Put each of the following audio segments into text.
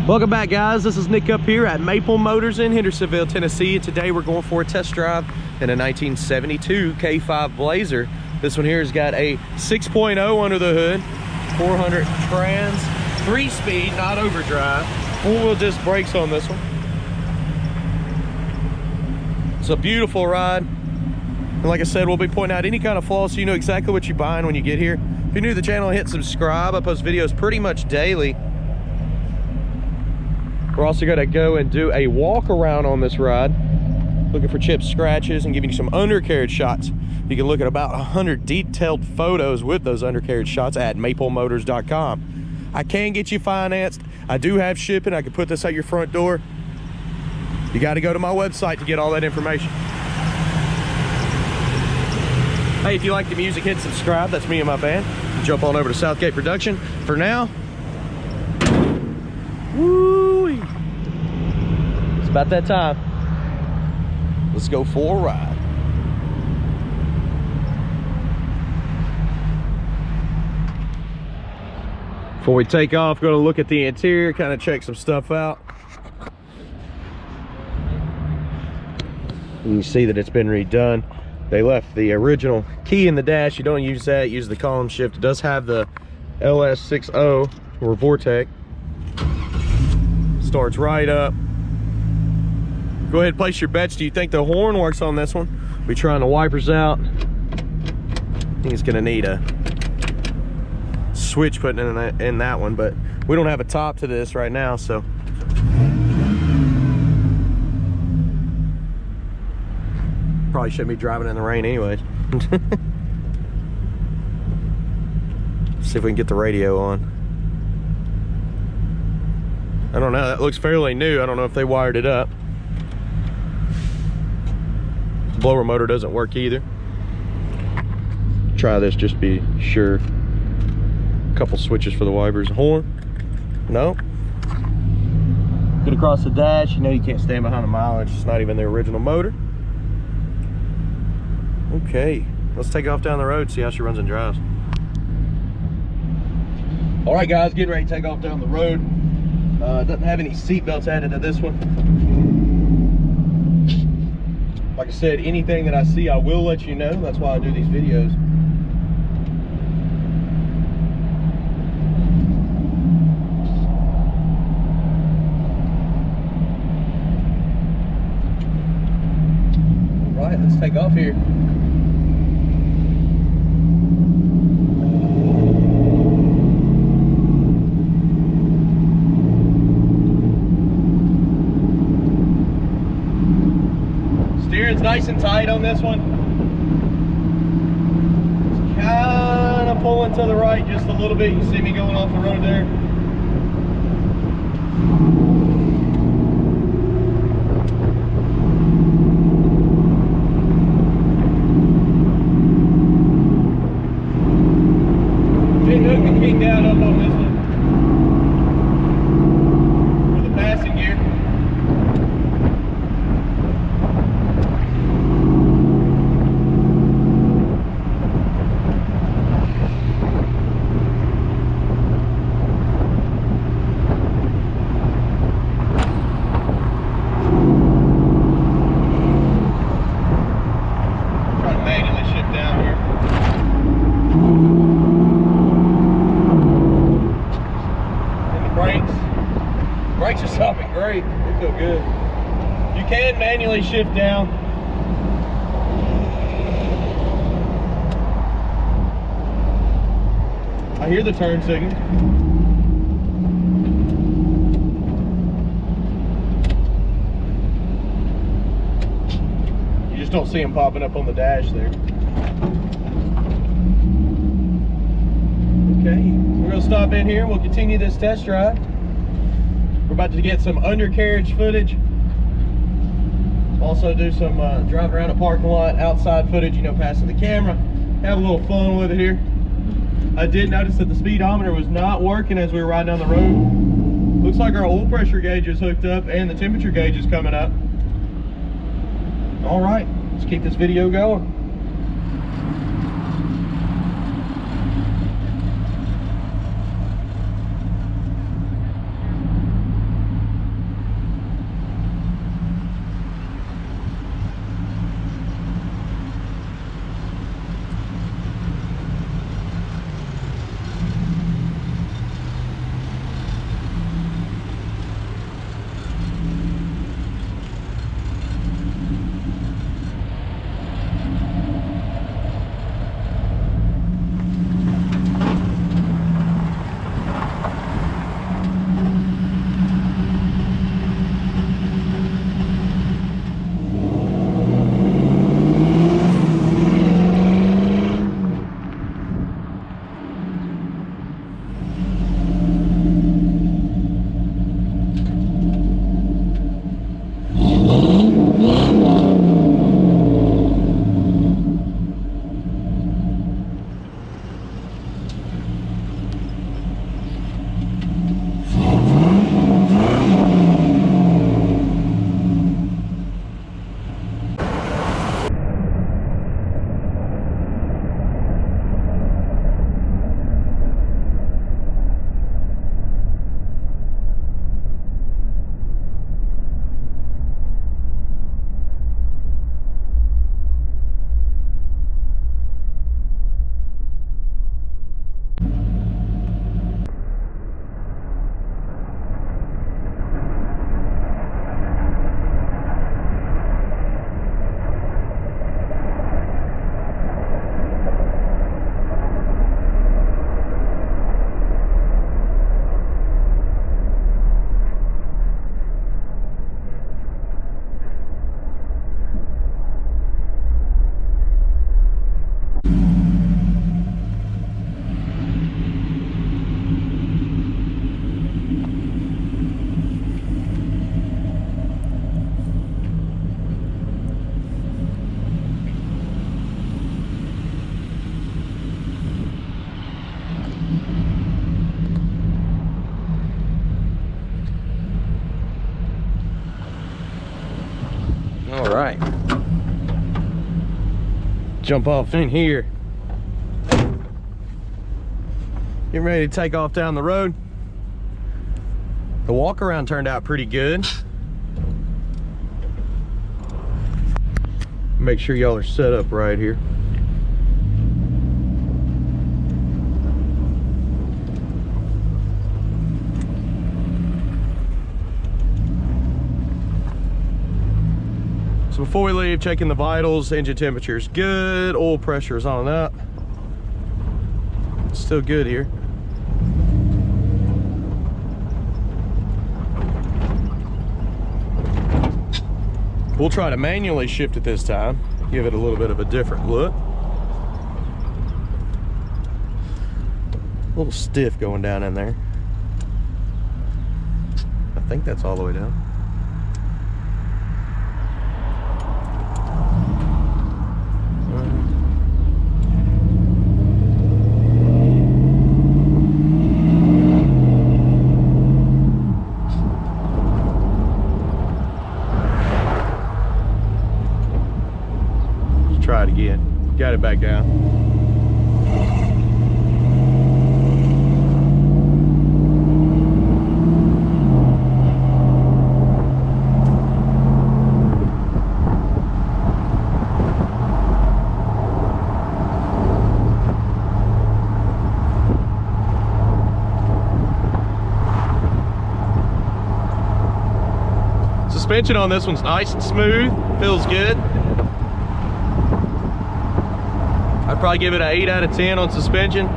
Welcome back, guys. This is Nick up here at Maple Motors in Hendersonville, Tennessee. Today we're going for a test drive in a 1972 K-5 Blazer. This one here has got a 6.0 under the hood, 400 trans, 3-speed, not overdrive, 4-wheel disc brakes on this one. It's a beautiful ride. And like I said, we'll be pointing out any kind of flaws so you know exactly what you're buying when you get here. If you're new to the channel, hit subscribe. I post videos pretty much daily. We're also gonna go and do a walk around on this ride, looking for chips, scratches, and giving you some undercarriage shots. You can look at about 100 detailed photos with those undercarriage shots at maplemotors.com. I can get you financed. I do have shipping. I can put this at your front door. You got to go to my website to get all that information. Hey, if you like the music, hit subscribe. That's me and my band. Jump on over to Southgate Production. For now, woo-wee. It's about that time. Let's go for a ride. Before we take off, going to look at the interior, kind of check some stuff out. You can see that it's been redone. They left the original key in the dash. You don't use that, use the column shift. It does have the LS60 or Vortec. Starts right up. Go ahead and place your bets. Do you think the horn works on this one? We're trying the wipers out. I think it's gonna need a switch putting in that one, but we don't have a top to this right now, so. Probably shouldn't be driving in the rain anyways. See if we can get the radio on. I don't know, that looks fairly new. I don't know if they wired it up. Blower motor doesn't work either. Try this just to be sure. A couple switches for the wipers. Horn, no. Get across the dash, you know you can't stand behind the mileage. It's not even the original motor. Okay, let's take off down the road, see how she runs and drives. All right, guys, getting ready to take off down the road. Doesn't have any seat belts added to this one. Like I said, anything that I see, I will let you know. That's why I do these videos. All right, let's take off here. Steering's nice and tight on this one. It's kind of pulling to the right just a little bit. You see me going off the road there. Pin hook and kick down up on this one for the passing gear. Brakes are stopping great. They feel good. You can manually shift down. I hear the turn signal. You just don't see them popping up on the dash there. Okay, we're gonna stop in here. We'll continue this test drive. We're about to get some undercarriage footage. Also do some driving around a parking lot, outside footage, you know, passing the camera. Have a little fun with it here. I did notice that the speedometer was not working as we were riding down the road. Looks like our oil pressure gauge is hooked up and the temperature gauge is coming up. All right, let's keep this video going. right. Jump off in here. Getting ready to take off down the road. The walk around turned out pretty good. Make sure y'all are set up right here. So before we leave, checking the vitals, engine temperature is good, oil pressure is on up. It's still good here. We'll try to manually shift it this time, give it a little bit of a different look. A little stiff going down in there. I think that's all the way down. Try it again. Got it back down. Suspension on this one's nice and smooth. Feels good. I'd probably give it an 8 out of 10 on suspension.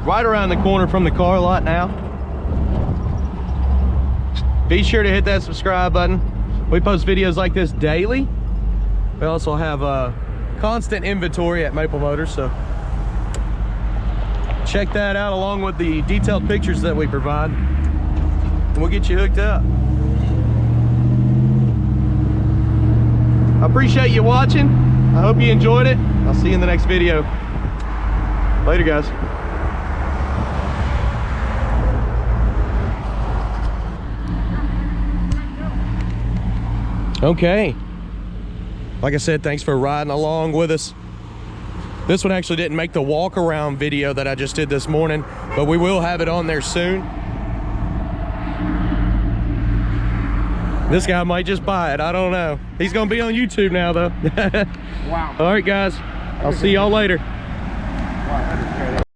Right around the corner from the car lot now. Be sure to hit that subscribe button. We post videos like this daily. We also have a constant inventory at Maple Motors, so check that out along with the detailed pictures that we provide, and we'll get you hooked up. I appreciate you watching. I hope you enjoyed it. I'll see you in the next video. Later, guys. Okay, like I said, thanks for riding along with us. This one actually didn't make the walk around video that I just did this morning, but we will have it on there soon. This guy might just buy it, I don't know. He's gonna be on YouTube now though. Wow. All right guys, I'll see y'all later.